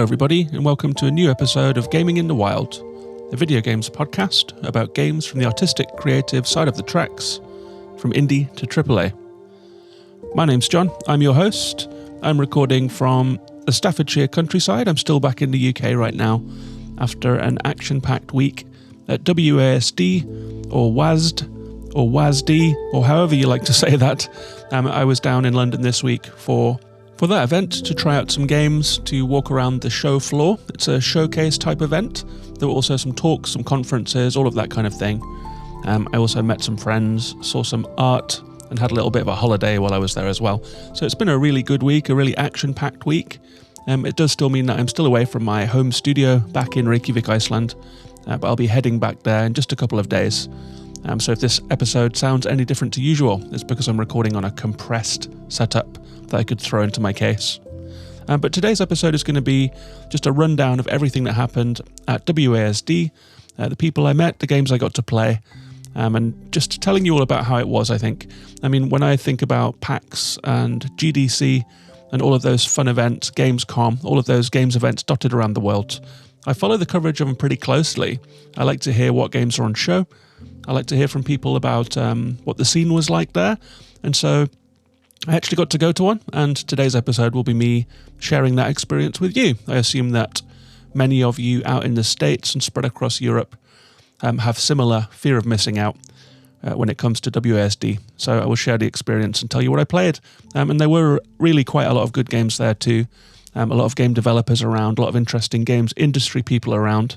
everybody, and welcome to a new episode of Gaming in the Wild, a video games podcast about games from the artistic, creative side of the tracks, from indie to AAA. My name's John, I'm your host. I'm recording from the Staffordshire countryside. I'm still back in the UK right now, after an action-packed week at WASD, or WASD, or WASD, or however you like to say that. I was down in London this week for that event to try out some games, to walk around the show floor. It's a showcase type event. There were also some talks, some conferences, all of that kind of thing. I also met some friends, saw some art, and had a little bit of a holiday while I was there as well. So it's been a really good week, a really action-packed week. It does still mean that I'm still away from my home studio back in Reykjavik, Iceland, but I'll be heading back there in just a couple of days. So if this episode sounds any different to usual, it's because I'm recording on a compressed setup that I could throw into my case. But today's episode is going to be just a rundown of everything that happened at WASD, the people I met, the games I got to play, and just telling you all about how it was, I think. I mean, when I think about PAX and GDC and all of those fun events, Gamescom, all of those games events dotted around the world, I follow the coverage of them pretty closely. I like to hear what games are on show. I like to hear from people about what the scene was like there. And so I actually got to go to one, and today's episode will be me sharing that experience with you. I assume that many of you out in the States and spread across Europe have similar fear of missing out when it comes to WASD. So I will share the experience and tell you what I played. And there were really quite a lot of good games there too. A lot of game developers around, a lot of interesting games industry people around.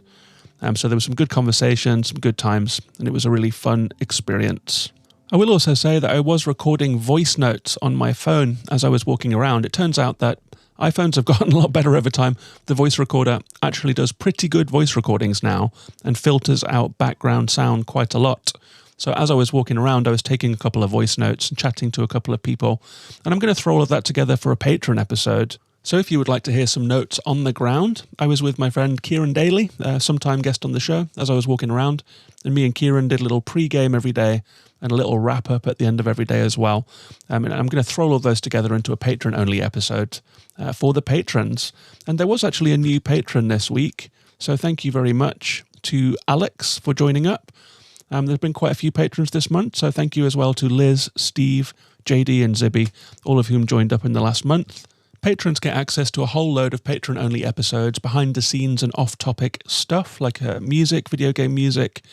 So there was some good conversations, some good times, and it was a really fun experience. I will also say that I was recording voice notes on my phone as I was walking around. It turns out that iPhones have gotten a lot better over time. The voice recorder actually does pretty good voice recordings now and filters out background sound quite a lot. So as I was walking around, I was taking a couple of voice notes and chatting to a couple of people. And I'm going to throw all of that together for a Patreon episode. So if you would like to hear some notes on the ground, I was with my friend Kieran Daly, sometime guest on the show, as I was walking around. And me and Kieran did a little pre-game every day and a little wrap-up at the end of every day as well. And I'm going to throw all of those together into a Patreon-only episode for the patrons. And there was actually a new patron this week, so thank you very much to Alex for joining up. There's been quite a few patrons this month, so thank you as well to Liz, Steve, JD and Zibby, all of whom joined up in the last month. Patrons get access to a whole load of Patreon-only episodes, behind-the-scenes and off-topic stuff like music, video game music,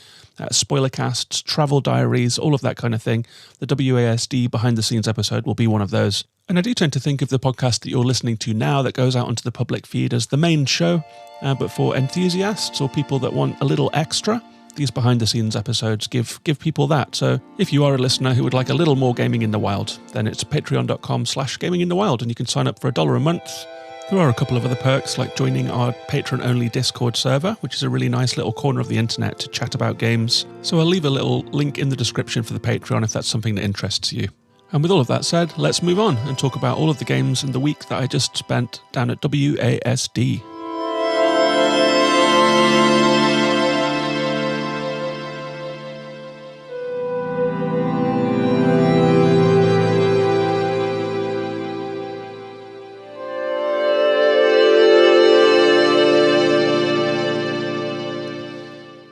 spoiler casts, travel diaries, all of that kind of thing. The WASD behind-the-scenes episode will be one of those. And I do tend to think of the podcast that you're listening to now that goes out onto the public feed as the main show, but for enthusiasts or people that want a little extra, these behind-the-scenes episodes give people that. So if you are a listener who would like a little more Gaming in the Wild, then it's patreon.com/gaminginthewild, and you can sign up for $1 a month. There are a couple of other perks, like joining our Patreon-only Discord server, which is a really nice little corner of the internet to chat about games. So I'll leave a little link in the description for the Patreon if that's something that interests you. And with all of that said, let's move on and talk about all of the games in the week that I just spent down at WASD.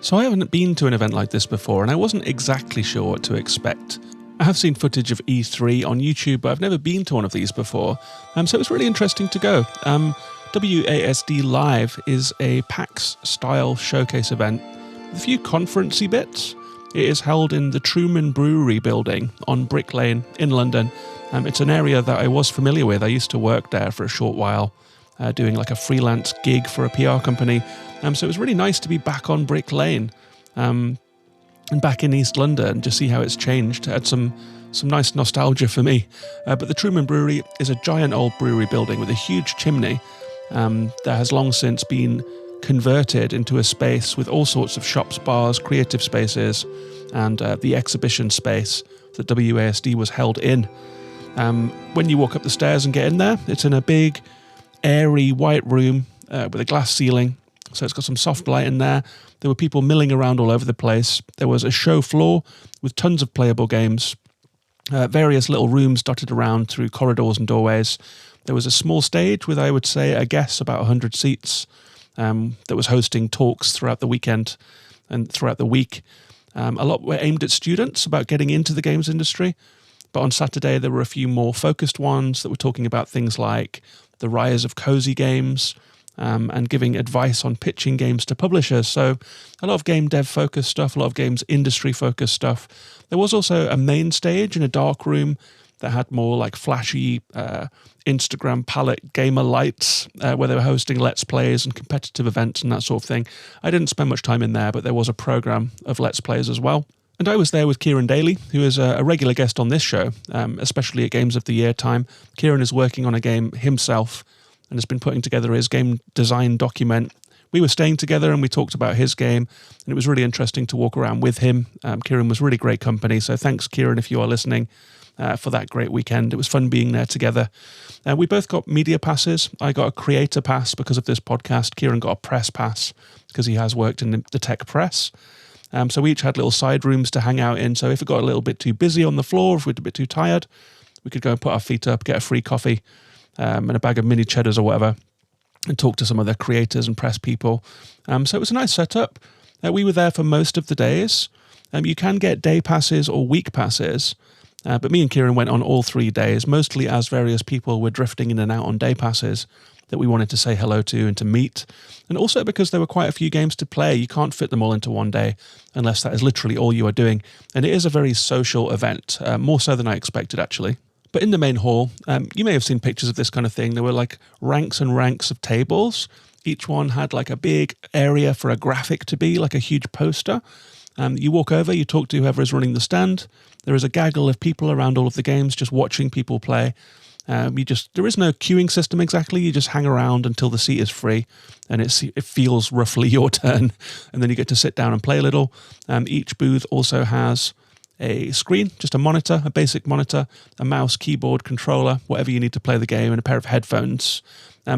So I haven't been to an event like this before, and I wasn't exactly sure what to expect. I have seen footage of E3 on YouTube, but I've never been to one of these before, so it was really interesting to go. WASD Live is a PAX-style showcase event with a few conferencey bits. It is held in the Truman Brewery building on Brick Lane in London. It's an area that I was familiar with. I used to work there for a short while, doing like a freelance gig for a PR company. So it was really nice to be back on Brick Lane and back in East London, just see how it's changed. It had some nice nostalgia for me. But the Truman Brewery is a giant old brewery building with a huge chimney that has long since been converted into a space with all sorts of shops, bars, creative spaces, and the exhibition space that WASD was held in. When you walk up the stairs and get in there, it's in a big, airy white room with a glass ceiling. So it's got some soft light in there. There were people milling around all over the place. There was a show floor with tons of playable games, various little rooms dotted around through corridors and doorways. There was a small stage with, I would say, I guess about 100 seats that was hosting talks throughout the weekend and throughout the week. A lot were aimed at students about getting into the games industry. But on Saturday, there were a few more focused ones that were talking about things like the rise of cozy games and giving advice on pitching games to publishers. So a lot of game dev focused stuff, a lot of games industry focused stuff. There was also a main stage in a dark room that had more like flashy Instagram palette gamer lights where they were hosting Let's Plays and competitive events and that sort of thing. I didn't spend much time in there, but there was a program of Let's Plays as well. And I was there with Kieran Daly, who is a regular guest on this show, especially at Games of the Year time. Kieran is working on a game himself and has been putting together his game design document. We were staying together and we talked about his game, and it was really interesting to walk around with him. Kieran was really great company, so thanks, Kieran, if you are listening, for that great weekend. It was fun being there together. We both got media passes. I got a creator pass because of this podcast. Kieran got a press pass because he has worked in the tech press. So we each had little side rooms to hang out in. So if it got a little bit too busy on the floor, if we were a bit too tired, we could go and put our feet up, get a free coffee and a bag of mini cheddars or whatever, and talk to some of the creators and press people. So it was a nice setup. We were there for most of the days. You can get day passes or week passes, but me and Kieran went on all 3 days, mostly as various people were drifting in and out on day passes that we wanted to say hello to and to meet. And also because there were quite a few games to play. You can't fit them all into one day unless that is literally all you are doing. And it is a very social event, more so than I expected, actually. But in the main hall, you may have seen pictures of this kind of thing. There were like ranks and ranks of tables. Each one had like a big area for a graphic to be, like a huge poster. You walk over, you talk to whoever is running the stand. There is a gaggle of people around all of the games just watching people play. There is no queuing system exactly. You just hang around until the seat is free and it feels roughly your turn. And then you get to sit down and play a little. Each booth also has a screen, just a monitor, a basic monitor, a mouse, keyboard, controller, whatever you need to play the game, and a pair of headphones.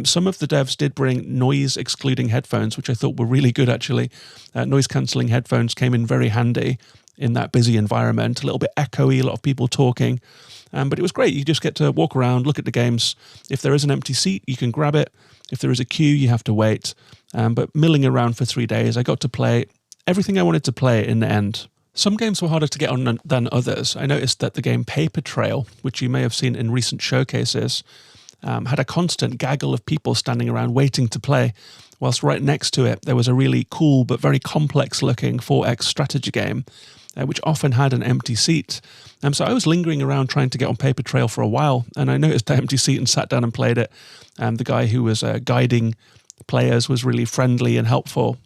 Some of the devs did bring noise-excluding headphones, which I thought were really good, actually. Noise-cancelling headphones came in very handy in that busy environment, a little bit echoey, a lot of people talking. But it was great. You just get to walk around, look at the games. If there is an empty seat, you can grab it. If there is a queue, you have to wait. But milling around for 3 days, I got to play everything I wanted to play in the end. Some games were harder to get on than others. I noticed that the game Paper Trail, which you may have seen in recent showcases, had a constant gaggle of people standing around waiting to play, whilst right next to it there was a really cool but very complex-looking 4X strategy game, which often had an empty seat. So I was lingering around trying to get on Paper Trail for a while, and I noticed the empty seat and sat down and played it. The guy who was guiding players was really friendly and helpful.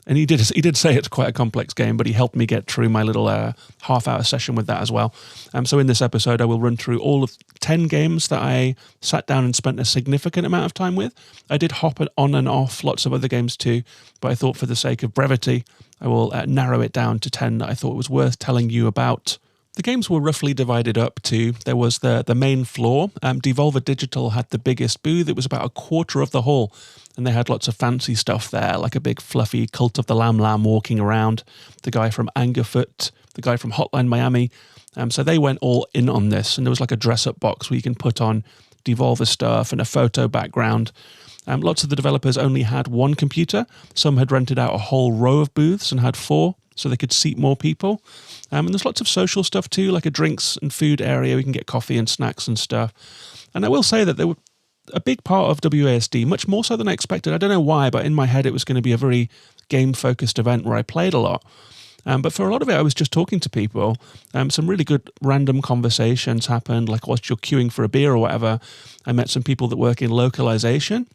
And he did say it's quite a complex game, but he helped me get through my little half-hour session with that as well. So in this episode, I will run through all of 10 games that I sat down and spent a significant amount of time with. I did hop on and off lots of other games too, but I thought for the sake of brevity, I will narrow it down to 10 that I thought was worth telling you about. The games were roughly divided up to, there was the main floor. Devolver Digital had the biggest booth. It was about a quarter of the hall, and they had lots of fancy stuff there, like a big fluffy Cult of the Lamb walking around, the guy from Angerfoot, the guy from Hotline Miami. So they went all in on this, and there was like a dress-up box where you can put on Devolver stuff and a photo background. Lots of the developers only had one computer. Some had rented out a whole row of booths and had 4, so they could seat more people. And there's lots of social stuff too, like a drinks and food area. We can get coffee and snacks and stuff. And I will say that there were a big part of WASD, much more so than I expected. I don't know why, but in my head it was going to be a very game-focused event where I played a lot. But for a lot of it, I was just talking to people. Some really good random conversations happened, like whilst you're queuing for a beer or whatever. I met some people that work in localization.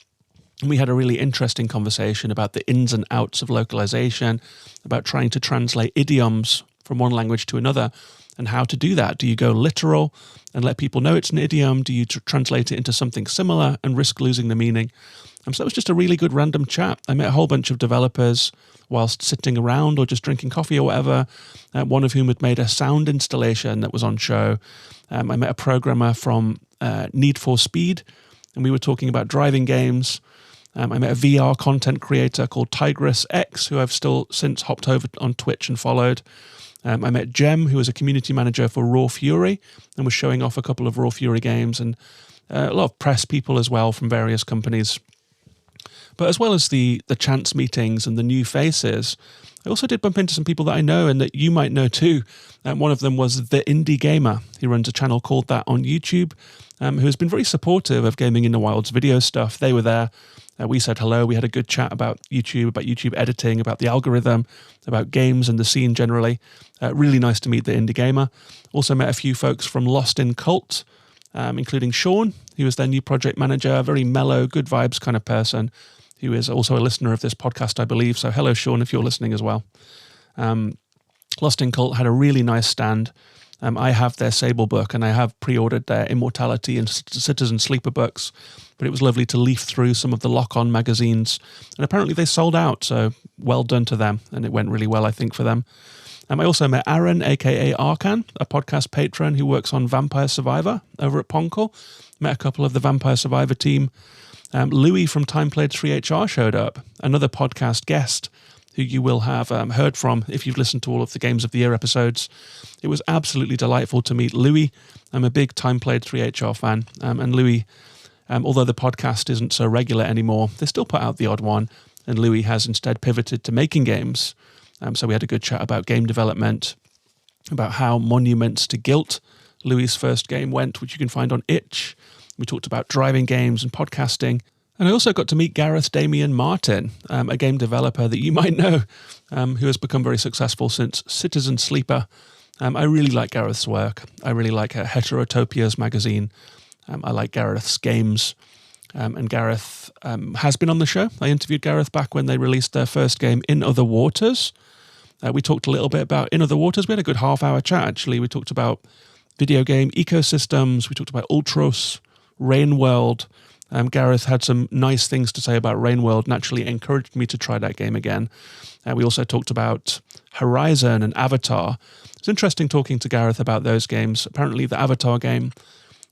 And we had a really interesting conversation about the ins and outs of localization, about trying to translate idioms from one language to another, and how to do that. Do you go literal and let people know it's an idiom? Do you translate it into something similar and risk losing the meaning? So that was just a really good random chat. I met a whole bunch of developers whilst sitting around or just drinking coffee or whatever, one of whom had made a sound installation that was on show. I met a programmer from Need for Speed, and we were talking about driving games. I met a VR content creator called Tigress X, who I've still since hopped over on Twitch and followed. I met Jem, who was a community manager for Raw Fury and was showing off a couple of Raw Fury games. And a lot of press people as well from various companies. But as well as the chance meetings and the new faces, I also did bump into some people that I know and that you might know too. One of them was The Indie Gamer. He runs a channel called that on YouTube, who has been very supportive of Gaming in the Wild's video stuff. They were there. We said hello. We had a good chat about YouTube editing, about the algorithm, about games and the scene generally. Really nice to meet The Indie Gamer. Also met a few folks from Lost in Cult, including Sean. He was their new project manager, very mellow, good vibes kind of person, who is also a listener of this podcast, I believe. So hello, Sean, if you're listening as well. Lost in Cult had a really nice stand. I have their Sable book, and I have pre-ordered their Immortality and Citizen Sleeper books, but it was lovely to leaf through some of the Lock-On magazines, and apparently they sold out, so well done to them, and it went really well, I think, for them. I also met Aaron, aka Arkan, a podcast patron who works on Vampire Survivor over at Ponkle. Met a couple of the Vampire Survivor team. Louis from Time Played 3HR showed up, another podcast guest who you will have heard from if you've listened to all of the Games of the Year episodes. It was absolutely delightful to meet Louis. I'm a big Time Played 3HR fan, and Louis, although the podcast isn't so regular anymore, they still put out the odd one, and Louis has instead pivoted to making games. So we had a good chat about game development, about how Monuments to Guilt, Louis' first game, went, which you can find on Itch. We talked about driving games and podcasting. And I also got to meet Gareth Damian Martin, a game developer that you might know, who has become very successful since Citizen Sleeper. I really like Gareth's work. I really like Heterotopias magazine. I like Gareth's games. And Gareth has been on the show. I interviewed Gareth back when they released their first game, In Other Waters. We talked a little bit about In Other Waters. We had a good half-hour chat, actually. We talked about video game ecosystems. We talked about Ultros, Rainworld. Gareth had some nice things to say about Rainworld, naturally encouraged me to try that game again. We also talked about Horizon and Avatar. It's interesting talking to Gareth about those games. Apparently the Avatar game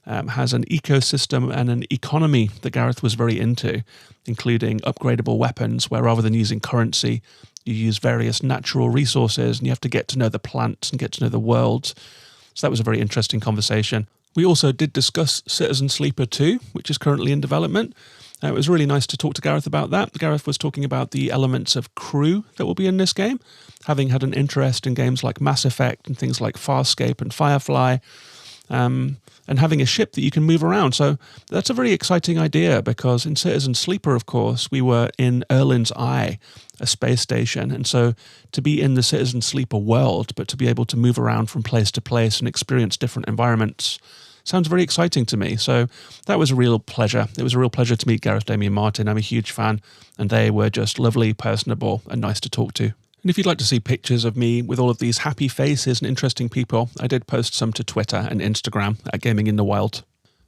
has an ecosystem and an economy that Gareth was very into, including upgradable weapons, where rather than using currency, you use various natural resources and you have to get to know the plants and get to know the worlds. So that was a very interesting conversation. We also did discuss Citizen Sleeper 2, which is currently in development. It was really nice to talk to Gareth about that. Gareth was talking about the elements of crew that will be in this game, having had an interest in games like Mass Effect and things like Farscape and Firefly, and having a ship that you can move around. So that's a very exciting idea, because in Citizen Sleeper, of course, we were in Erlin's Eye, a space station. And so to be in the Citizen Sleeper world, but to be able to move around from place to place and experience different environments sounds very exciting to me. So that was a real pleasure. It was a real pleasure to meet Gareth Damian Martin. I'm a huge fan, and they were just lovely, personable, and nice to talk to. And if you'd like to see pictures of me with all of these happy faces and interesting people, I did post some to Twitter and Instagram at Gaming in the Wild.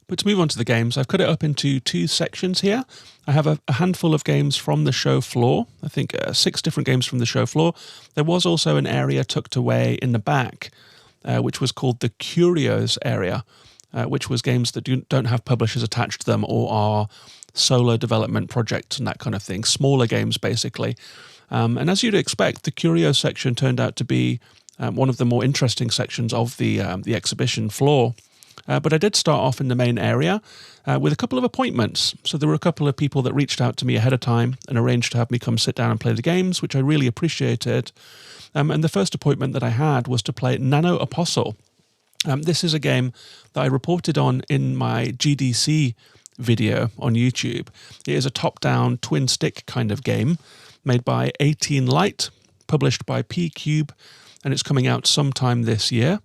But to move on to the games, I've cut it up into two sections here. I have a handful of games from the show floor. I think 6 different games from the show floor. There was also an area tucked away in the back, which was called the Curios area, which was games that don't have publishers attached to them or are solo development projects and that kind of thing. Smaller games, basically. And as you'd expect, the Curios section turned out to be one of the more interesting sections of the exhibition floor. But I did start off in the main area with a couple of appointments. So there were a couple of people that reached out to me ahead of time and arranged to have me come sit down and play the games, which I really appreciated. And the first appointment that I had was to play NanoApostle. This is a game that I reported on in my GDC video on YouTube. It is a top-down twin-stick kind of game made by 18 Light, published by P-Cube, and it's coming out sometime this year.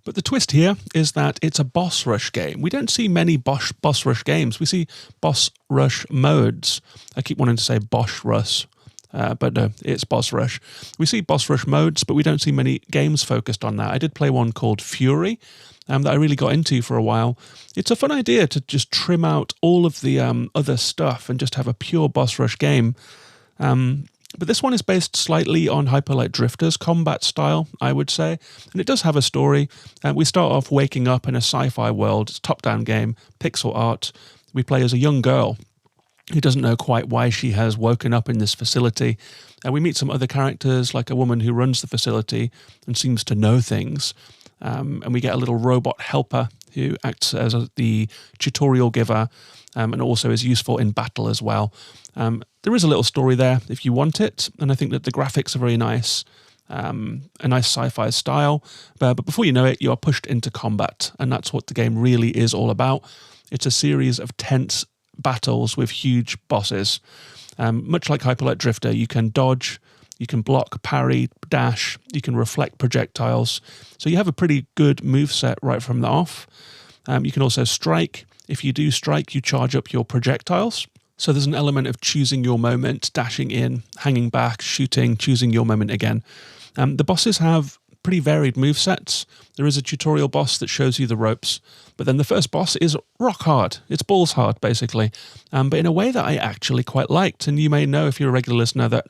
But the twist here is that it's a boss rush game. We don't see many boss rush games. We see boss rush modes. I keep wanting to say boss rush, but no, it's boss rush. We see boss rush modes, but we don't see many games focused on that. I did play one called Fury that I really got into for a while. It's a fun idea to just trim out all of the other stuff and just have a pure boss rush game. But this one is based slightly on Hyper Light Drifter's combat style, I would say. And it does have a story. We start off waking up in a sci-fi world. It's a top-down game, pixel art. We play as a young girl who doesn't know quite why she has woken up in this facility. And we meet some other characters, like a woman who runs the facility and seems to know things. And we get a little robot helper who acts as the tutorial giver and also is useful in battle as well. There is a little story there if you want it, and I think that the graphics are very nice, a nice sci-fi style, but before you know it, you are pushed into combat, and that's what the game really is all about. It's a series of tense battles with huge bosses. Much like Hyper Light Drifter, you can dodge, you can block, parry, dash, you can reflect projectiles. So you have a pretty good moveset right from the off. You can also strike. If you do strike, you charge up your projectiles. So there's an element of choosing your moment, dashing in, hanging back, shooting, choosing your moment again. The bosses have pretty varied movesets. There is a tutorial boss that shows you the ropes, but then the first boss is rock hard. It's balls hard, basically, but in a way that I actually quite liked. And you may know, if you're a regular listener, that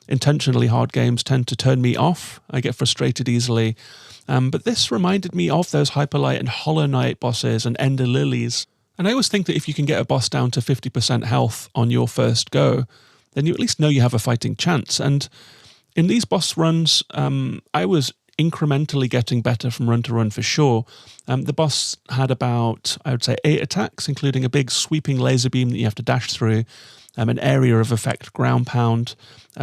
intentionally hard games tend to turn me off. I get frustrated easily. But this reminded me of those Hyper Light and Hollow Knight bosses and Ender Lilies. And I always think that if you can get a boss down to 50% health on your first go, then you at least know you have a fighting chance. And in these boss runs, I was incrementally getting better from run to run for sure. The boss had about, I would say, 8 attacks, including a big sweeping laser beam that you have to dash through, an area of effect ground pound,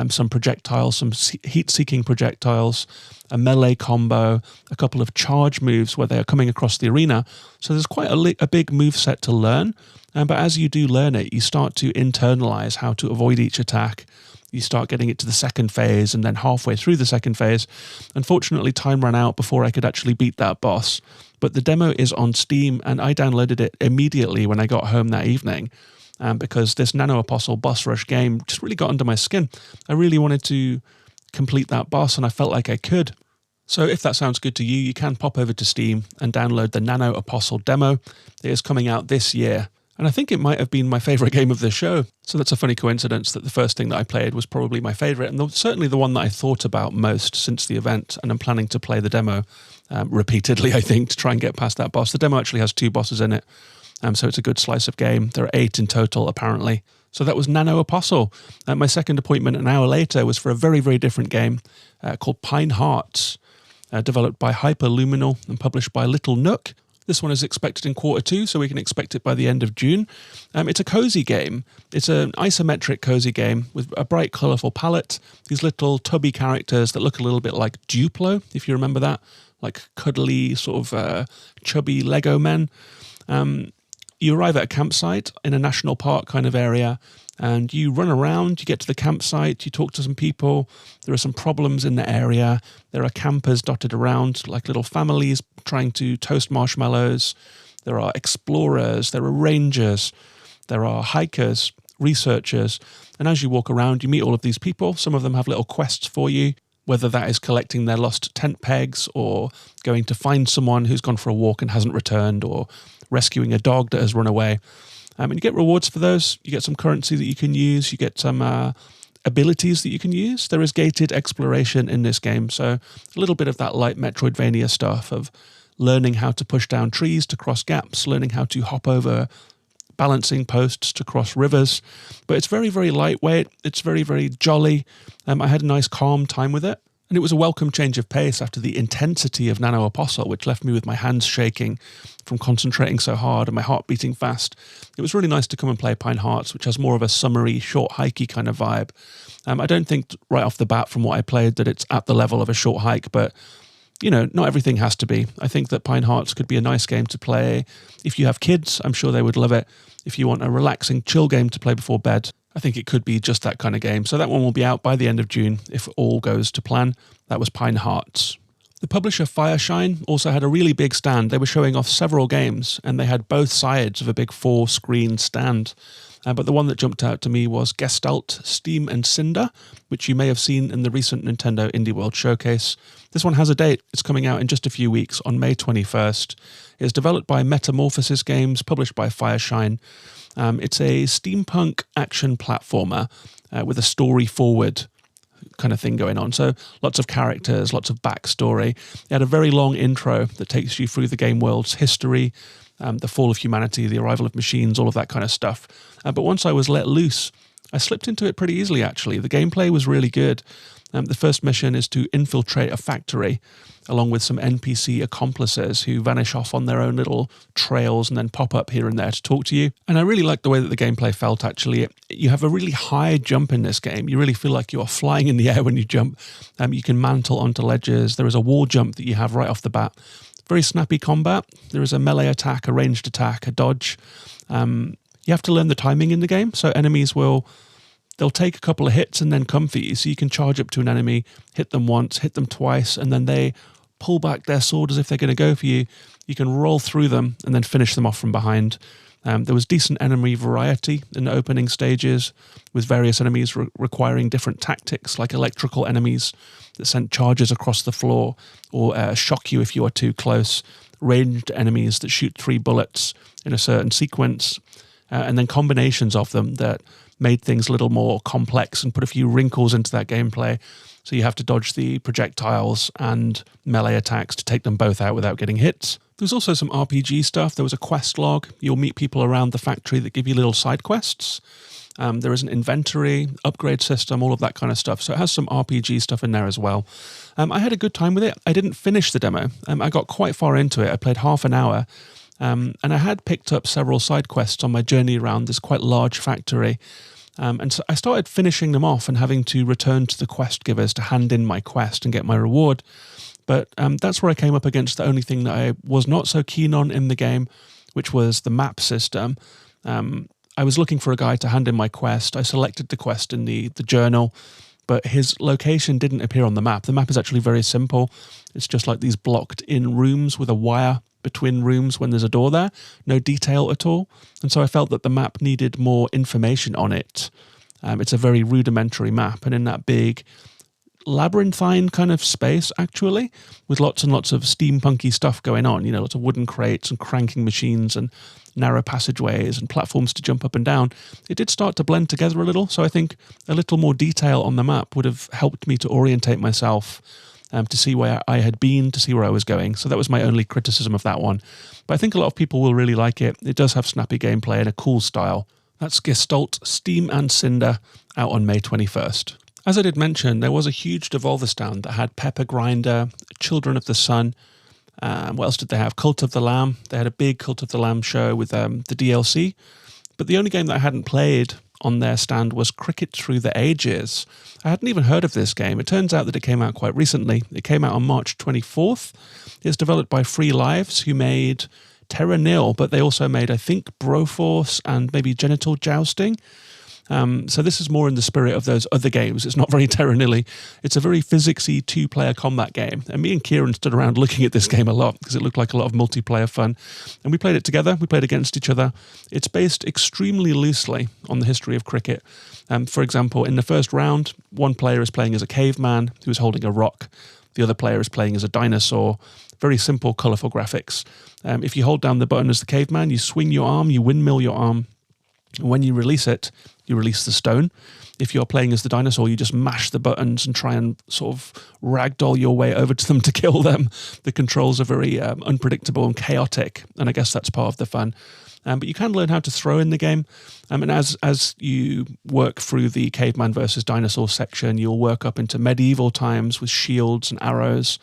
some projectiles, some heat-seeking projectiles, a melee combo, a couple of charge moves where they are coming across the arena. So there's quite a big moveset to learn, but as you do learn it, you start to internalize how to avoid each attack. You start getting it to the second phase, and then halfway through the second phase. Unfortunately, time ran out before I could actually beat that boss, but the demo is on Steam, and I downloaded it immediately when I got home that evening, because this NanoApostle boss rush game just really got under my skin. I really wanted to complete that boss, and I felt like I could. So if that sounds good to you, you can pop over to Steam and download the NanoApostle demo. It is coming out this year. And I think it might have been my favourite game of the show. So that's a funny coincidence that the first thing that I played was probably my favourite, and certainly the one that I thought about most since the event. And I'm planning to play the demo repeatedly, I think, to try and get past that boss. The demo actually has 2 bosses in it, so it's a good slice of game. There are 8 in total, apparently. So that was NanoApostle. My second appointment an hour later was for a very, very different game called Pine Hearts, developed by Hyperluminal and published by Little Nook. This one is expected in Q2, so we can expect it by the end of June. It's a cozy game. It's an isometric cozy game with a bright, colourful palette. These little tubby characters that look a little bit like Duplo, if you remember that, like cuddly, sort of chubby Lego men. You arrive at a campsite in a national park kind of area, and you run around, you get to the campsite, you talk to some people. There are some problems in the area. There are campers dotted around, like little families trying to toast marshmallows. There are explorers, there are rangers, there are hikers, researchers. And as you walk around, you meet all of these people. Some of them have little quests for you, whether that is collecting their lost tent pegs or going to find someone who's gone for a walk and hasn't returned, or rescuing a dog that has run away. And you get rewards for those. You get some currency that you can use. You get some abilities that you can use. There is gated exploration in this game, so a little bit of that light Metroidvania stuff of learning how to push down trees to cross gaps, learning how to hop over balancing posts to cross rivers. But it's very, very lightweight. It's very, very jolly. I had a nice calm time with it. And it was a welcome change of pace after the intensity of NanoApostle, which left me with my hands shaking from concentrating so hard and my heart beating fast. It was really nice to come and play Pine Hearts, which has more of a summery, short hikey kind of vibe. I don't think right off the bat from what I played that it's at the level of a short hike, but you know, not everything has to be. I think that Pine Hearts could be a nice game to play. If you have kids, I'm sure they would love it. If you want a relaxing, chill game to play before bed, I think it could be just that kind of game. So that one will be out by the end of June if all goes to plan. That was Pine Hearts. The publisher Fireshine also had a really big stand. They were showing off several games, and they had both sides of a big 4-screen stand. But the one that jumped out to me was Gestalt, Steam and Cinder, which you may have seen in the recent Nintendo Indie World Showcase. This one has a date. It's coming out in just a few weeks on May 21st. It's developed by Metamorphosis Games, published by Fireshine. It's a steampunk action platformer with a story forward kind of thing going on. So lots of characters, lots of backstory. It had a very long intro that takes you through the game world's history, the fall of humanity, the arrival of machines, all of that kind of stuff. But once I was let loose, I slipped into it pretty easily, actually. The gameplay was really good. The first mission is to infiltrate a factory along with some NPC accomplices who vanish off on their own little trails and then pop up here and there to talk to you. And I really like the way that the gameplay felt, actually. You have a really high jump in this game. You really feel like you are flying in the air when you jump. You can mantle onto ledges. There is a wall jump that you have right off the bat. Very snappy combat. There is a melee attack, a ranged attack, a dodge. You have to learn the timing in the game, so enemies they'll take a couple of hits and then come for you. So you can charge up to an enemy, hit them once, hit them twice, and then they pull back their sword as if they're going to go for you. You can roll through them and then finish them off from behind. There was decent enemy variety in the opening stages, with various enemies requiring different tactics, like electrical enemies that sent charges across the floor or shock you if you are too close, ranged enemies that shoot 3 bullets in a certain sequence, and then combinations of them that made things a little more complex and put a few wrinkles into that gameplay. So you have to dodge the projectiles and melee attacks to take them both out without getting hits. There's also some RPG stuff. There was a quest log. You'll meet people around the factory that give you little side quests. There is an inventory, upgrade system, all of that kind of stuff. So it has some RPG stuff in there as well. I had a good time with it. I didn't finish the demo. I got quite far into it. I played half an hour. And I had picked up several side quests on my journey around this quite large factory. And so I started finishing them off and having to return to the quest givers to hand in my quest and get my reward. But that's where I came up against the only thing that I was not so keen on in the game, which was the map system. I was looking for a guy to hand in my quest. I selected the quest in the journal, but his location didn't appear on the map. The map is actually very simple. It's just like these blocked in rooms with a wire between rooms when there's a door there. No detail at all. And so I felt that the map needed more information on it. It's a very rudimentary map, and in that big labyrinthine kind of space, actually, with lots and lots of steampunky stuff going on, lots of wooden crates and cranking machines and narrow passageways and platforms to jump up and down, it did start to blend together a little. So I think a little more detail on the map would have helped me to orientate myself, to see where I had been, to see where I was going. So that was my only criticism of that one. But I think a lot of people will really like it. It does have snappy gameplay and a cool style. That's Gestalt, Steam and Cinder, out on May 21st. As I did mention, there was a huge Devolver stand that had Pepper Grinder, Children of the Sun. What else did they have? Cult of the Lamb. They had a big Cult of the Lamb show with the DLC. But the only game that I hadn't played on their stand was Cricket Through the Ages. I hadn't even heard of this game. It turns out that it came out quite recently. It came out on March 24th. It's developed by Free Lives, who made Terra Nil, but they also made, I think, Broforce and maybe Genital Jousting. So this is more in the spirit of those other games. It's not very Terra Nil-y. It's a very physicsy two-player combat game. And me and Kieran stood around looking at this game a lot because it looked like a lot of multiplayer fun. And we played it together. We played against each other. It's based extremely loosely on the history of cricket. For example, in the first round, one player is playing as a caveman who is holding a rock. The other player is playing as a dinosaur. Very simple, colourful graphics. If you hold down the button as the caveman, you swing your arm, you windmill your arm. When you release it, you release the stone. If you're playing as the dinosaur, you just mash the buttons and try and sort of ragdoll your way over to them to kill them. The controls are very unpredictable and chaotic, and I guess that's part of the fun. But you can learn how to throw in the game. And as you work through the caveman versus dinosaur section, you'll work up into medieval times with shields and arrows,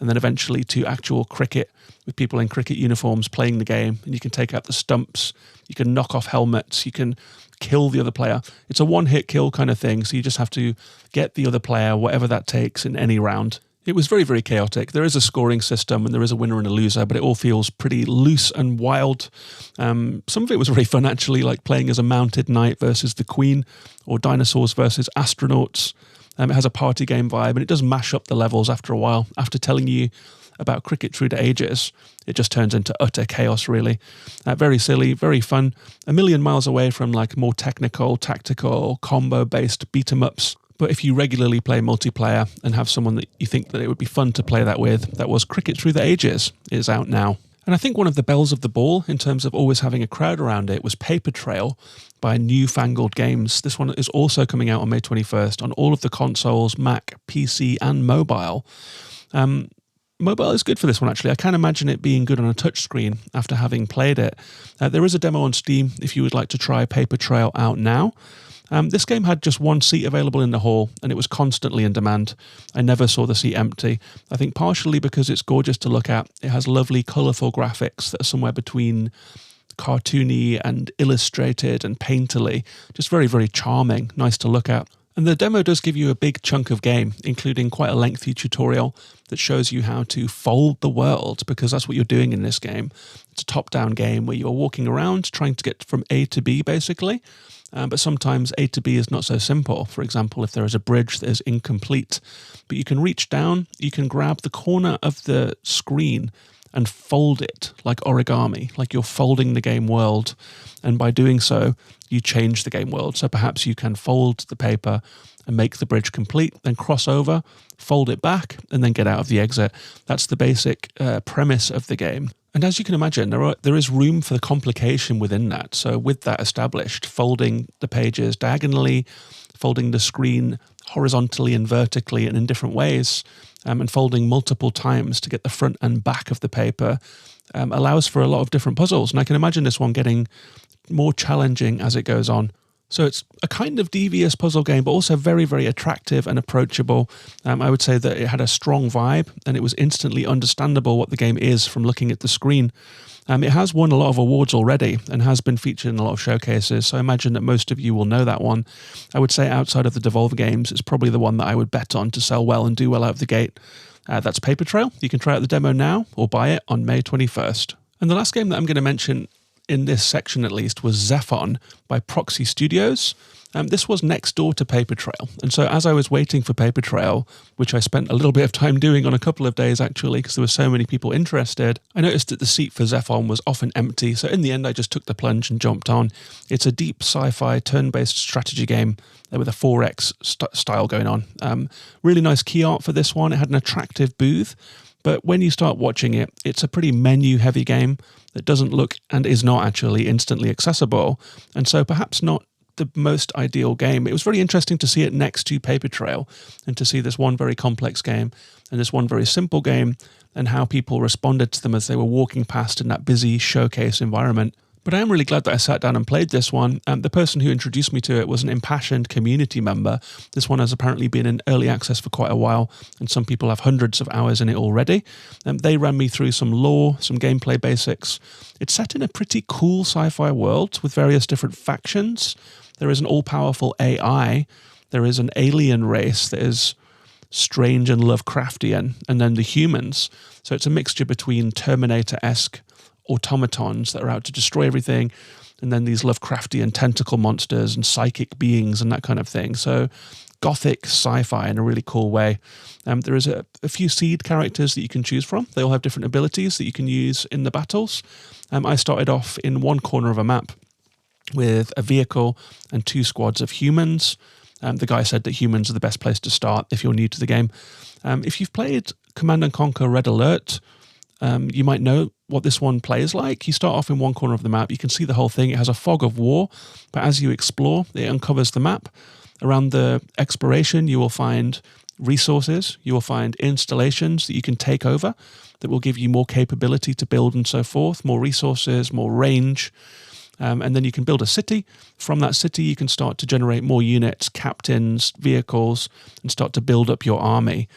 and then eventually to actual cricket with people in cricket uniforms playing the game. And you can take out the stumps, you can knock off helmets, you can kill the other player. It's a one-hit kill kind of thing, so you just have to get the other player, whatever that takes in any round. It was very, very chaotic. There is a scoring system and there is a winner and a loser, but it all feels pretty loose and wild. Some of it was very fun, actually, like playing as a mounted knight versus the queen, or dinosaurs versus astronauts. It has a party game vibe, and it does mash up the levels after a while. After telling you about Cricket Through the Ages, it just turns into utter chaos, really. Very silly, very fun. A million miles away from like more technical, tactical, combo-based beat-em-ups. But if you regularly play multiplayer and have someone that you think that it would be fun to play that with, that was Cricket Through the Ages. It is out now. And I think one of the bells of the ball in terms of always having a crowd around it was Paper Trail by Newfangled Games. This one is also coming out on May 21st on all of the consoles, Mac, PC and mobile. Mobile is good for this one, actually. I can't imagine it being good on a touchscreen after having played it. There is a demo on Steam if you would like to try Paper Trail out now. This game had just one seat available in the hall, and it was constantly in demand. I never saw the seat empty. I think partially because it's gorgeous to look at. It has lovely, colourful graphics that are somewhere between cartoony and illustrated and painterly. Just very, very charming, nice to look at. And the demo does give you a big chunk of game, including quite a lengthy tutorial that shows you how to fold the world, because that's what you're doing in this game. It's a top-down game where you're walking around trying to get from A to B, basically. But sometimes A to B is not so simple. For example, if there is a bridge that is incomplete, but you can reach down, you can grab the corner of the screen and fold it like origami, like you're folding the game world. And by doing so, you change the game world. So perhaps you can fold the paper and make the bridge complete, then cross over, fold it back, and then get out of the exit. That's the basic premise of the game. And as you can imagine, there is room for the complication within that. So with that established, folding the pages diagonally, folding the screen horizontally and vertically and in different ways, and folding multiple times to get the front and back of the paper allows for a lot of different puzzles. And I can imagine this one getting more challenging as it goes on. So it's a kind of devious puzzle game, but also very, very attractive and approachable. I would say that it had a strong vibe, and it was instantly understandable what the game is from looking at the screen. It has won a lot of awards already and has been featured in a lot of showcases, so I imagine that most of you will know that one. I would say outside of the Devolver games, it's probably the one that I would bet on to sell well and do well out of the gate. That's Paper Trail. You can try out the demo now or buy it on May 21st. And the last game that I'm going to mention, in this section at least, was Zephon by Proxy Studios. This was next door to Paper Trail. And so as I was waiting for Paper Trail, which I spent a little bit of time doing on a couple of days actually, because there were so many people interested, I noticed that the seat for Zephon was often empty. So in the end, I just took the plunge and jumped on. It's a deep sci-fi turn-based strategy game with a 4X style going on. Really nice key art for this one. It had an attractive booth. But when you start watching it, it's a pretty menu-heavy game that doesn't look and is not actually instantly accessible. And so perhaps not the most ideal game. It was very interesting to see it next to Paper Trail and to see this one very complex game and this one very simple game and how people responded to them as they were walking past in that busy showcase environment. But I am really glad that I sat down and played this one. The person who introduced me to it was an impassioned community member. This one has apparently been in early access for quite a while, and some people have hundreds of hours in it already. They ran me through some lore, some gameplay basics. It's set in a pretty cool sci-fi world with various different factions. There is an all-powerful AI. There is an alien race that is strange and Lovecraftian, and then the humans. So it's a mixture between Terminator-esque automatons that are out to destroy everything, and then these Lovecraftian tentacle monsters and psychic beings and that kind of thing. So gothic sci-fi in a really cool way. There is a few seed characters that you can choose from. They all have different abilities that you can use in the battles. I started off in one corner of a map with a vehicle and 2 squads of humans. The guy said that humans are the best place to start if you're new to the game. If you've played Command & Conquer Red Alert, you might know what this one plays like. You start off in one corner of the map. You can see the whole thing. It has a fog of war, but as you explore, it uncovers the map. Around the exploration, you will find resources. You will find installations that you can take over that will give you more capability to build and so forth, more resources, more range. And then you can build a city. From that city, you can start to generate more units, captains, vehicles, and start to build up your army.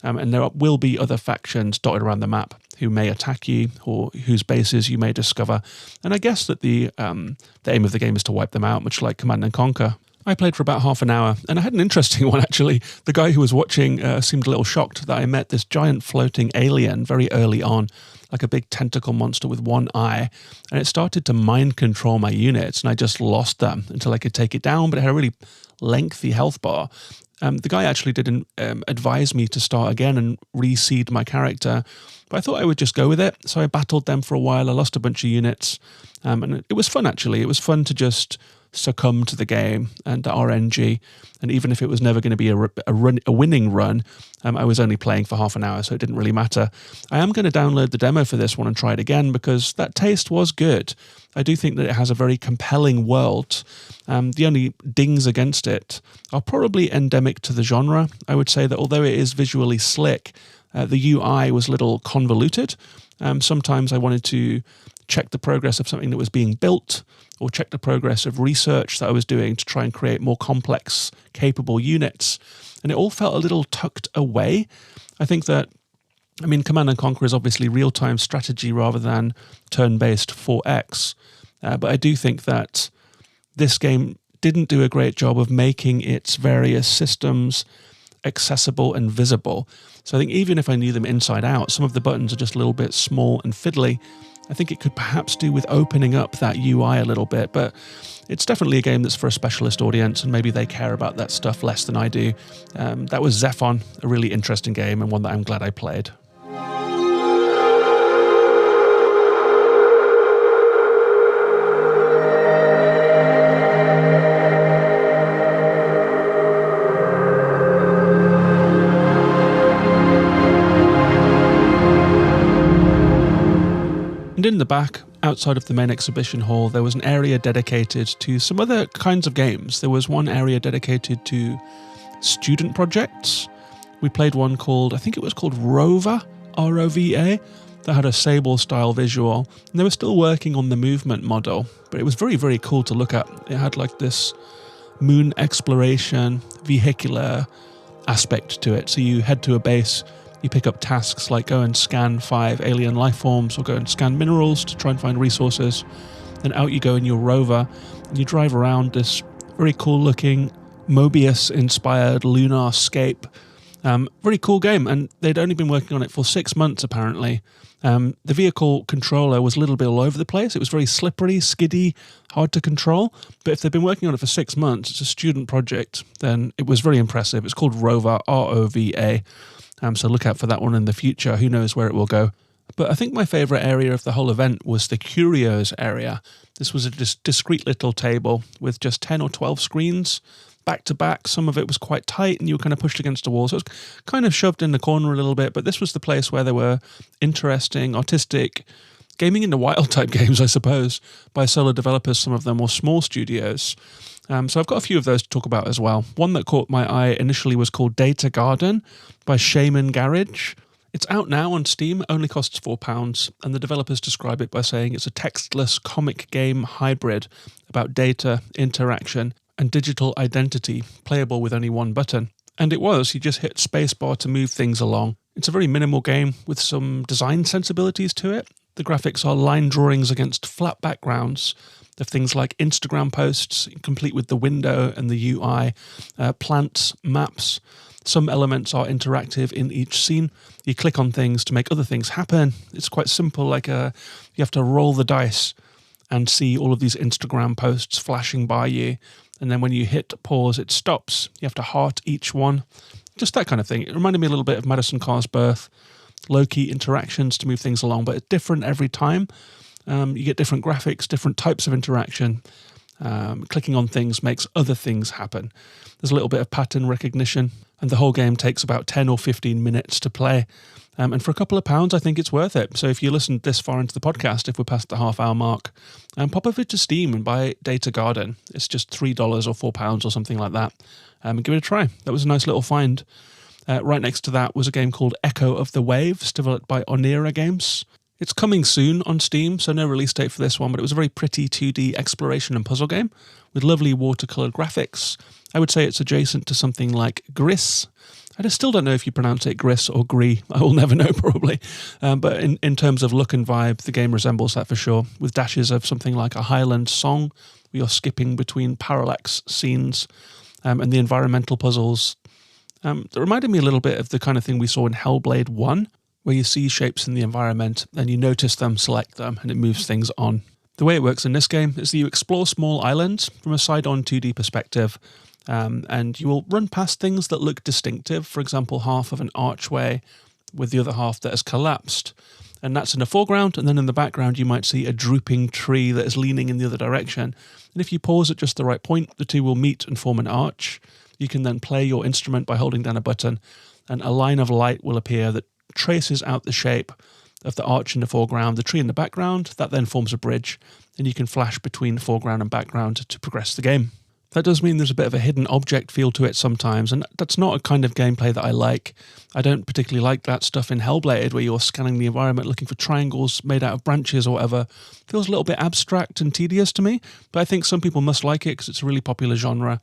And there will be other factions dotted around the map who may attack you or whose bases you may discover. And I guess that the aim of the game is to wipe them out, much like Command & Conquer. I played for about half an hour, and I had an interesting one, actually. The guy who was watching seemed a little shocked that I met this giant floating alien very early on, like a big tentacle monster with one eye, and it started to mind control my units, and I just lost them until I could take it down, but it had a really lengthy health bar. The guy actually didn't advise me to start again and reseed my character, but I thought I would just go with it. So I battled them for a while. I lost a bunch of units, and it was fun, actually. It was fun to just succumb to the game and the RNG, and even if it was never going to be a winning run, I was only playing for half an hour, so it didn't really matter. I am going to download the demo for this one and try it again because that taste was good. I do think that it has a very compelling world. The only dings against it are probably endemic to the genre. I would say that although it is visually slick, the UI was a little convoluted. Sometimes I wanted to check the progress of something that was being built, or check the progress of research that I was doing to try and create more complex, capable units. And it all felt a little tucked away. I think that, Command & Conquer is obviously real-time strategy rather than turn-based 4X. But I do think that this game didn't do a great job of making its various systems accessible and visible. So I think even if I knew them inside out, some of the buttons are just a little bit small and fiddly. I think it could perhaps do with opening up that UI a little bit, but it's definitely a game that's for a specialist audience, and maybe they care about that stuff less than I do. That was Zephon, a really interesting game and one that I'm glad I played. And in the back, outside of the main exhibition hall, there was an area dedicated to some other kinds of games. There was one area dedicated to student projects. We played one called, I think it was called Rova, R-O-V-A, that had a Sable-style visual. And they were still working on the movement model, but it was very, very cool to look at. It had like this moon exploration, vehicular aspect to it. So you head to a base, you pick up tasks like go and scan 5 alien life forms or go and scan minerals to try and find resources. Then out you go in your rover and you drive around this very cool looking Mobius-inspired lunar scape. Very cool game, and they'd only been working on it for 6 months apparently. The vehicle controller was a little bit all over the place. It was very slippery, skiddy, hard to control. But if they've been working on it for 6 months, it's a student project, then it was very impressive. It's called Rova, R-O-V-A. So look out for that one in the future. Who knows where it will go. But I think my favourite area of the whole event was the curios area. This was a discrete little table with just 10 or 12 screens back to back. Some of it was quite tight and you were kind of pushed against a wall. So it was kind of shoved in the corner a little bit. But this was the place where there were interesting, artistic, gaming in the wild type games, I suppose, by solo developers, some of them, or small studios. So I've got a few of those to talk about as well. One that caught my eye initially was called Data Garden by Shaman Garage. It's out now on Steam, only costs £4, and the developers describe it by saying it's a textless comic game hybrid about data, interaction, and digital identity, playable with only one button. And it was, you just hit spacebar to move things along. It's a very minimal game with some design sensibilities to it. The graphics are line drawings against flat backgrounds of things like Instagram posts, complete with the window and the UI, plants, maps. Some elements are interactive in each scene. You click on things to make other things happen. It's quite simple, like you have to roll the dice and see all of these Instagram posts flashing by you. And then when you hit pause, it stops. You have to heart each one. Just that kind of thing. It reminded me a little bit of Madison Carr's Birth. Low-key interactions to move things along, but it's different every time. You get different graphics, different types of interaction. Clicking on things makes other things happen. There's a little bit of pattern recognition, and the whole game takes about 10 or 15 minutes to play. And for a couple of pounds, I think it's worth it. So if you listened this far into the podcast, if we're past the half-hour mark, pop over to Steam and buy Data Garden. It's just $3 or £4 or something like that. And give it a try. That was a nice little find. Right next to that was a game called Echo of the Waves, developed by Onera Games. It's coming soon on Steam, so no release date for this one, but it was a very pretty 2D exploration and puzzle game with lovely watercolour graphics. I would say it's adjacent to something like Gris. I still don't know if you pronounce it Gris or Gris. I will never know, probably. But in terms of look and vibe, the game resembles that for sure, with dashes of something like a Highland song, where you're skipping between parallax scenes, and the environmental puzzles. That reminded me a little bit of the kind of thing we saw in Hellblade 1, where you see shapes in the environment, and you notice them, select them, and it moves things on. The way it works in this game is that you explore small islands from a side-on 2D perspective, and you will run past things that look distinctive, for example, half of an archway with the other half that has collapsed. And that's in the foreground, and then in the background you might see a drooping tree that is leaning in the other direction. And if you pause at just the right point, the two will meet and form an arch. You can then play your instrument by holding down a button, and a line of light will appear that traces out the shape of the arch in the foreground, the tree in the background. That then forms a bridge, and you can flash between foreground and background to progress the game. That does mean there's a bit of a hidden object feel to it sometimes, and that's not a kind of gameplay that I like. I don't particularly like that stuff in Hellblade where you're scanning the environment looking for triangles made out of branches or whatever. It feels a little bit abstract and tedious to me, but I think some people must like it because it's a really popular genre.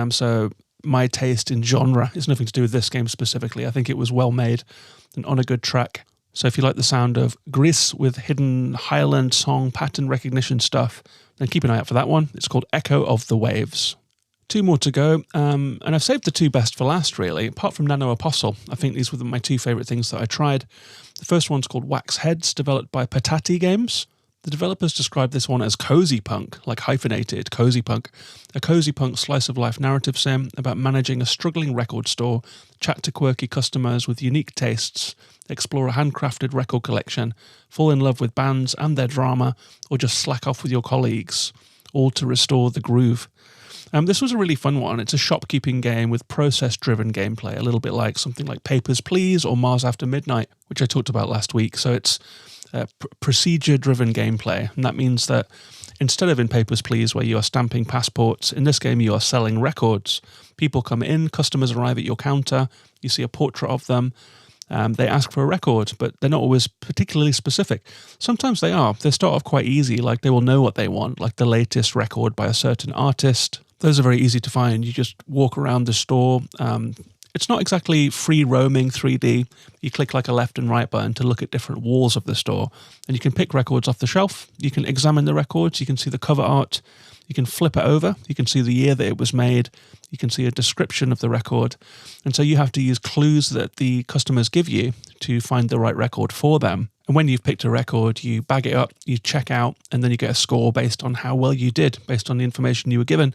So my taste in genre is nothing to do with this game specifically. I think it was well made and on a good track. So if you like the sound of Gris with hidden Highland song pattern recognition stuff, then keep an eye out for that one. It's called Echo of the Waves. 2 more to go, and I've saved the 2 best for last, really, apart from NanoApostle. I think these were my 2 favourite things that I tried. The first one's called Wax Heads, developed by Patati Games. The developers described this one as cozy punk, like hyphenated, cozy punk. A cozy punk slice-of-life narrative sim about managing a struggling record store, chat to quirky customers with unique tastes, explore a handcrafted record collection, fall in love with bands and their drama, or just slack off with your colleagues, all to restore the groove. This was a really fun one. It's a shopkeeping game with process-driven gameplay, a little bit like something like Papers, Please or Mars After Midnight, which I talked about last week. So it's procedure-driven gameplay, and that means that instead of in Papers, Please, where you are stamping passports, in this game you are selling records. People come in, customers arrive at your counter, you see a portrait of them, they ask for a record, but they're not always particularly specific. Sometimes they are. They start off quite easy, like they will know what they want, like the latest record by a certain artist. Those are very easy to find. You just walk around the store. It's not exactly free roaming 3D. You click like a left and right button to look at different walls of the store, and you can pick records off the shelf. You can examine the records. You can see the cover art. You can flip it over. You can see the year that it was made. You can see a description of the record. And so you have to use clues that the customers give you to find the right record for them. And when you've picked a record, you bag it up, you check out, and then you get a score based on how well you did, based on the information you were given.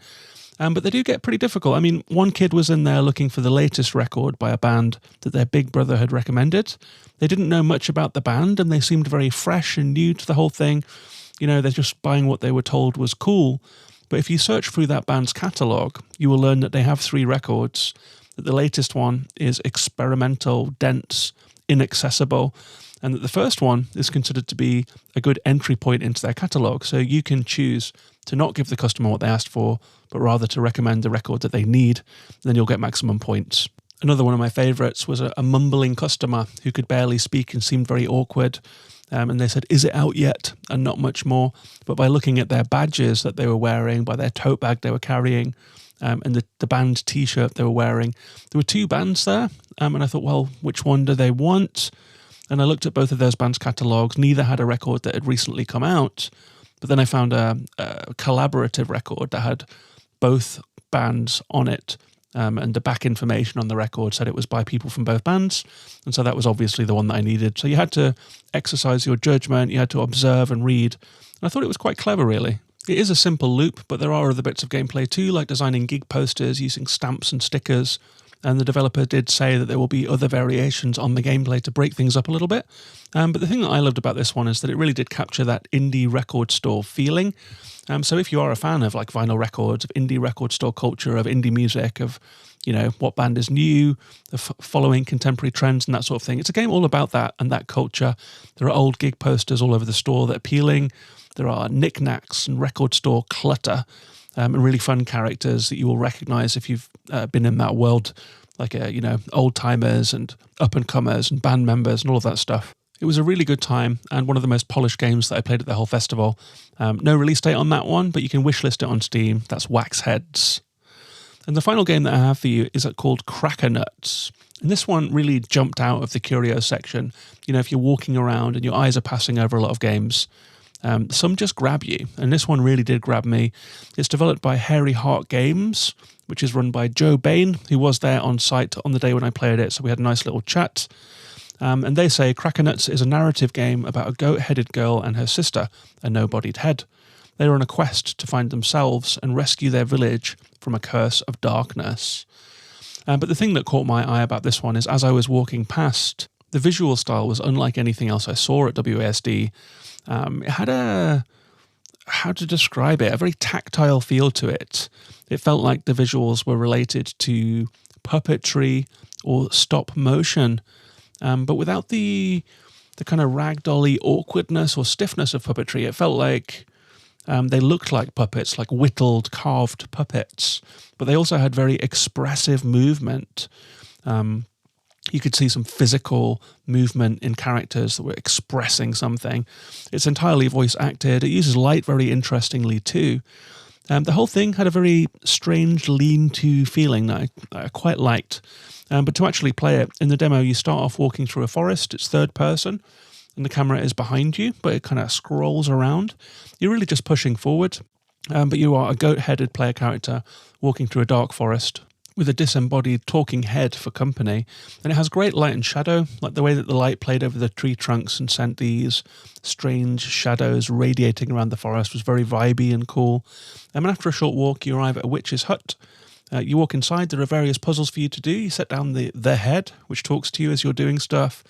But they do get pretty difficult. I mean, one kid was in there looking for the latest record by a band that their big brother had recommended. They didn't know much about the band, and they seemed very fresh and new to the whole thing. You know, they're just buying what they were told was cool. But if you search through that band's catalogue, you will learn that they have 3 records, that the latest one is experimental, dense, inaccessible, and that the first one is considered to be a good entry point into their catalogue. So you can choose to not give the customer what they asked for, but rather to recommend the record that they need, then you'll get maximum points. Another one of my favourites was a mumbling customer who could barely speak and seemed very awkward. And they said, "Is it out yet?" and not much more. But by looking at their badges that they were wearing, by their tote bag they were carrying, and the band T-shirt they were wearing, there were 2 bands there. And I thought, well, which one do they want? And I looked at both of those bands' catalogues. Neither had a record that had recently come out. But then I found a collaborative record that had both bands on it. And the back information on the record said it was by people from both bands. And so that was obviously the one that I needed. So you had to exercise your judgment. You had to observe and read. And I thought it was quite clever, really. It is a simple loop, but there are other bits of gameplay too, like designing gig posters, using stamps and stickers. And the developer did say that there will be other variations on the gameplay to break things up a little bit. But the thing that I loved about this one is that it really did capture that indie record store feeling. So if you are a fan of like vinyl records, of indie record store culture, of indie music, of, you know, what band is new, of following contemporary trends and that sort of thing, it's a game all about that and that culture. There are old gig posters all over the store that are appealing. There are knickknacks and record store clutter. And really fun characters that you will recognise if you've been in that world, like, old-timers and up-and-comers and band members and all of that stuff. It was a really good time and one of the most polished games that I played at the whole festival. No release date on that one, but you can wishlist it on Steam. That's Wax Heads. And the final game that I have for you is called Crackernuts. And this one really jumped out of the curio section. You know, if you're walking around and your eyes are passing over a lot of games, some just grab you, and this one really did grab me. It's developed by Hairy Heart Games, which is run by Joe Bain, who was there on site on the day when I played it, so we had a nice little chat. And they say Crackernuts is a narrative game about a goat-headed girl and her sister, a no-bodied head. They are on a quest to find themselves and rescue their village from a curse of darkness. But the thing that caught my eye about this one is as I was walking past, the visual style was unlike anything else I saw at WASD. It had how to describe it, a very tactile feel to it. It felt like the visuals were related to puppetry or stop motion, but without the kind of ragdolly awkwardness or stiffness of puppetry. It felt like They looked like puppets, like whittled, carved puppets, but they also had very expressive movement. You could see some physical movement in characters that were expressing something. It's entirely voice acted. It uses light very interestingly too. The whole thing had a very strange lean-to feeling that I quite liked. But to actually play it, in the demo you start off walking through a forest. It's third person, and the camera is behind you, but it kind of scrolls around. You're really just pushing forward, but you are a goat-headed player character walking through a dark forest with a disembodied talking head for company. And it has great light and shadow, like the way that the light played over the tree trunks and sent these strange shadows radiating around the forest was very vibey and cool. And after a short walk, you arrive at a witch's hut. You walk inside, there are various puzzles for you to do. You set down the head, which talks to you as you're doing stuff.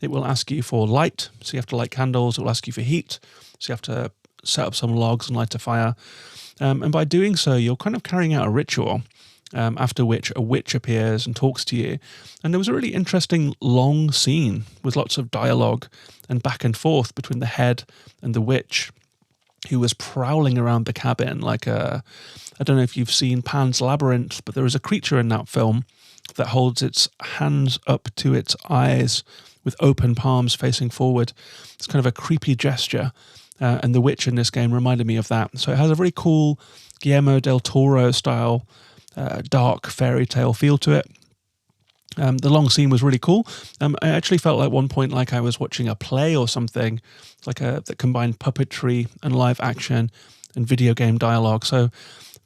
It will ask you for light, so you have to light candles. It will ask you for heat, so you have to set up some logs and light a fire. And by doing so, you're kind of carrying out a ritual, after which a witch appears and talks to you. And there was a really interesting long scene with lots of dialogue and back and forth between the head and the witch, who was prowling around the cabin like I don't know if you've seen Pan's Labyrinth, but there is a creature in that film that holds its hands up to its eyes with open palms facing forward. It's kind of a creepy gesture, and the witch in this game reminded me of that. So it has a very cool Guillermo del Toro style dark fairy tale feel to it. The long scene was really cool. I actually felt at one point like I was watching a play or something, like that combined puppetry and live action and video game dialogue. So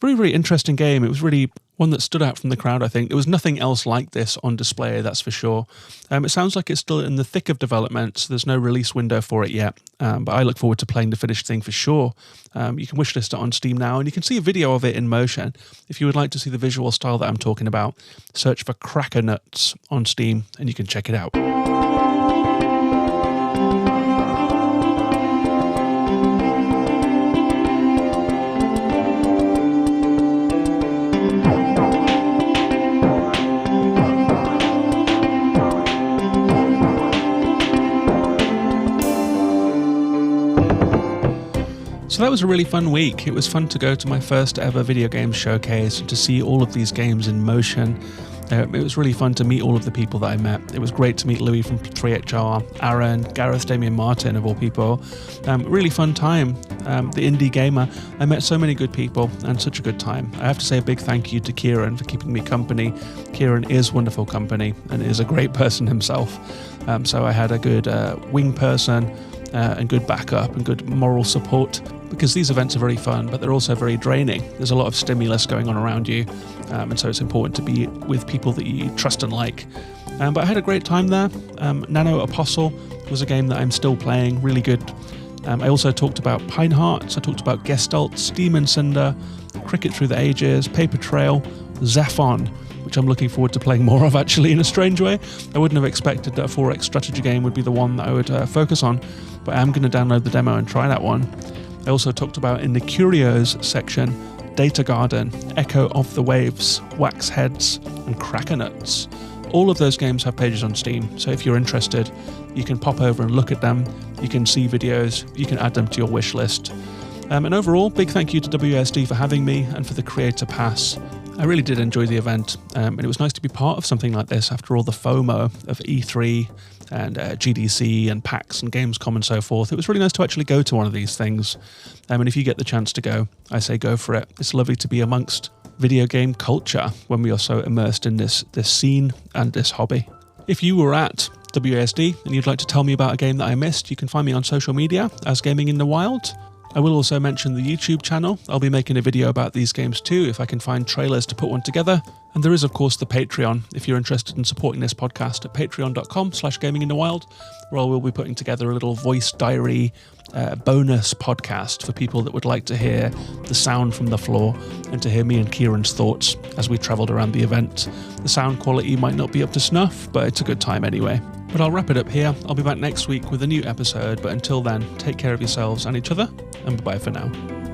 very, very interesting game. It was really one that stood out from the crowd, I think. There was nothing else like this on display, that's for sure. It sounds like it's still in the thick of development, so there's no release window for it yet. But I look forward to playing the finished thing for sure. You can wishlist it on Steam now, and you can see a video of it in motion. If you would like to see the visual style that I'm talking about, search for Crackernuts on Steam, and you can check it out. So that was a really fun week. It was fun to go to my first ever video game showcase and to see all of these games in motion. It was really fun to meet all of the people that I met. It was great to meet Louis from 3HR, Aaron, Gareth, Damien Martin of all people. Really fun time. The indie gamer. I met so many good people and such a good time. I have to say a big thank you to Kieran for keeping me company. Kieran is wonderful company and is a great person himself. So I had a good wing person and good backup and good moral support, because these events are very fun, but they're also very draining. There's a lot of stimulus going on around you, and so it's important to be with people that you trust and like. But I had a great time there. NanoApostle was a game that I'm still playing, really good. I also talked about Pine Hearts, I talked about Gestalt, Steam and Cinder, Cricket Through the Ages, Paper Trail, Zephon, which I'm looking forward to playing more of actually in a strange way. I wouldn't have expected that a 4X strategy game would be the one that I would focus on, but I'm going to download the demo and try that one. I also talked about in the Curios section, Data Garden, Echo of the Waves, Wax Heads, and Crackernuts. All of those games have pages on Steam, so if you're interested, you can pop over and look at them, you can see videos, you can add them to your wish list. And overall, big thank you to WASD for having me and for the Creator Pass. I really did enjoy the event, and it was nice to be part of something like this after all the FOMO of E3 and GDC and PAX and Gamescom and so forth. It was really nice to actually go to one of these things. And if you get the chance to go, I say go for it. It's lovely to be amongst video game culture when we are so immersed in this scene and this hobby. If you were at WASD and you'd like to tell me about a game that I missed, you can find me on social media as Gaming in the Wild. I will also mention the YouTube channel. I'll be making a video about these games too if I can find trailers to put one together. And there is of course the Patreon if you're interested in supporting this podcast at patreon.com/gaminginthewild, where I will be putting together a little voice diary bonus podcast for people that would like to hear the sound from the floor and to hear me and Kieran's thoughts as we travelled around the event. The sound quality might not be up to snuff, but it's a good time anyway. But I'll wrap it up here. I'll be back next week with a new episode, but until then, take care of yourselves and each other, and bye-bye for now.